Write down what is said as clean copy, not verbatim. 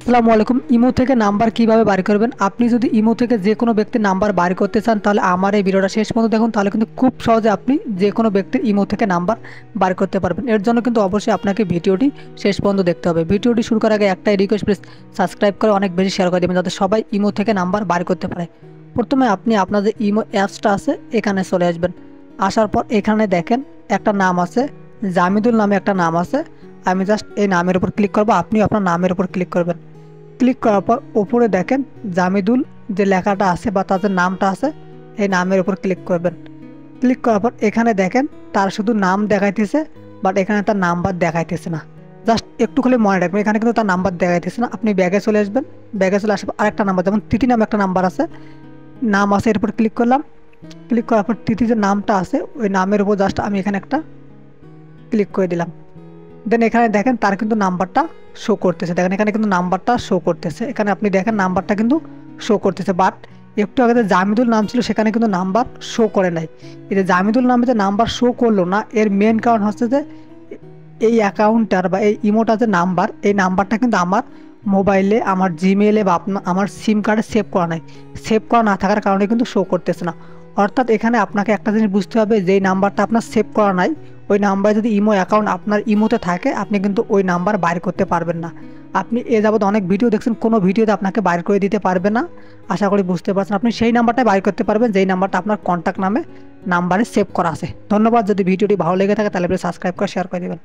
আসসালামু আলাইকুম। ইমো থেকে নাম্বার কিভাবে বাড়ি করবেন? আপনি যদি ইমো থেকে যে কোনো ব্যক্তির নাম্বার বাড়ি করতে চান তাহলে আমার এই ভিডিওটা শেষ পর্যন্ত দেখুন, তাহলে কিন্তু খুব সহজে আপনি যে কোনো ব্যক্তির ইমো থেকে নাম্বার বাড়ি করতে পারবেন। এর জন্য কিন্তু অবশ্যই আপনাকে ভিডিওটি শেষ পর্যন্ত দেখতে হবে। ভিডিওটি শুরু করার আগে একটাই রিকোয়েস্ট, প্লিজ সাবস্ক্রাইব করে অনেক বেশি শেয়ার করে দেবেন যাতে সবাই ইমো থেকে নাম্বার বাড়ি করতে পারে। প্রথমে আপনি আপনার যে ইমো অ্যাপসটা আছে এখানে চলে আসবেন। আসার পর এখানে দেখেন একটা নাম আছে, জামিদুল নামে একটা নাম আছে। আমি জাস্ট এই নামের উপর ক্লিক করবো, আপনি আপনার নামের উপর ক্লিক করবেন। ক্লিক করার পর উপরে দেখেন জামিদুল যে লেখাটা আছে বা তার যে নামটা আছে এই নামের উপর ক্লিক করবেন। ক্লিক করার পর এখানে দেখেন তার শুধু নাম দেখাইতেছে, বাট এখানে তার নাম্বার দেখাইতেছে না। জাস্ট একটু খালি মনে রাখবেন, এখানে কিন্তু তার নাম্বার দেখাইতেছে না। আপনি ব্যাগে চলে আসবেন, ব্যাগে চলে আসার পর আরেকটা নাম্বার, যেমন তিথি নামে একটা নাম্বার আছে, নাম আছে, এর উপর ক্লিক করলাম। ক্লিক করার পর তিথি যে নামটা আছে ওই নামের উপর জাস্ট আমি এখানে একটা ক্লিক করে দিলাম। দেন এখানে দেখেন তার কিন্তু নাম্বারটা শো করতেছে, দেখেন এখানে কিন্তু নাম্বারটা শো করতেছে, এখানে আপনি দেখেন নাম্বারটা কিন্তু শো করতেছে। বাট একটু আগে যে জামিদুল নাম ছিল সেখানে কিন্তু নাম্বার শো করে নাই। এই যে জামিদুল নামে যে নাম্বার শো করলো না, এর মেন কারণ হচ্ছে যে এই অ্যাকাউন্টটার বা এই ইমোটার যে নাম্বার, এই নাম্বারটা কিন্তু আমার মোবাইলে, আমার জিমেলে বা আমার সিম কার্ডে সেভ করা নাই। সেভ করা না থাকার কারণে কিন্তু শো করতেছে না। অর্থাৎ এখানে আপনাকে একটা জিনিস বুঝতে হবে, যেই নাম্বারটা আপনার সেভ করা নাই ওই নাম্বারে যদি ইমো অ্যাকাউন্ট আপনার ইমোতে থাকে আপনি কিন্তু ওই নাম্বার বাইর করতে পারবেন না। আপনি এ যাবৎ অনেক ভিডিও দেখছেন, কোনো ভিডিওতে আপনাকে বাইর করে দিতে পারবে না। আশা করি বুঝতে পারছেন। আপনি সেই নাম্বারটাই বাইর করতে পারবেন যেই নাম্বারটা আপনার কন্ট্যাক্ট নামে নাম্বারে সেভ করা আছে। ধন্যবাদ। যদি ভিডিওটি ভালো লেগে থাকে তাহলে সাবস্ক্রাইব করে শেয়ার করে দেবেন।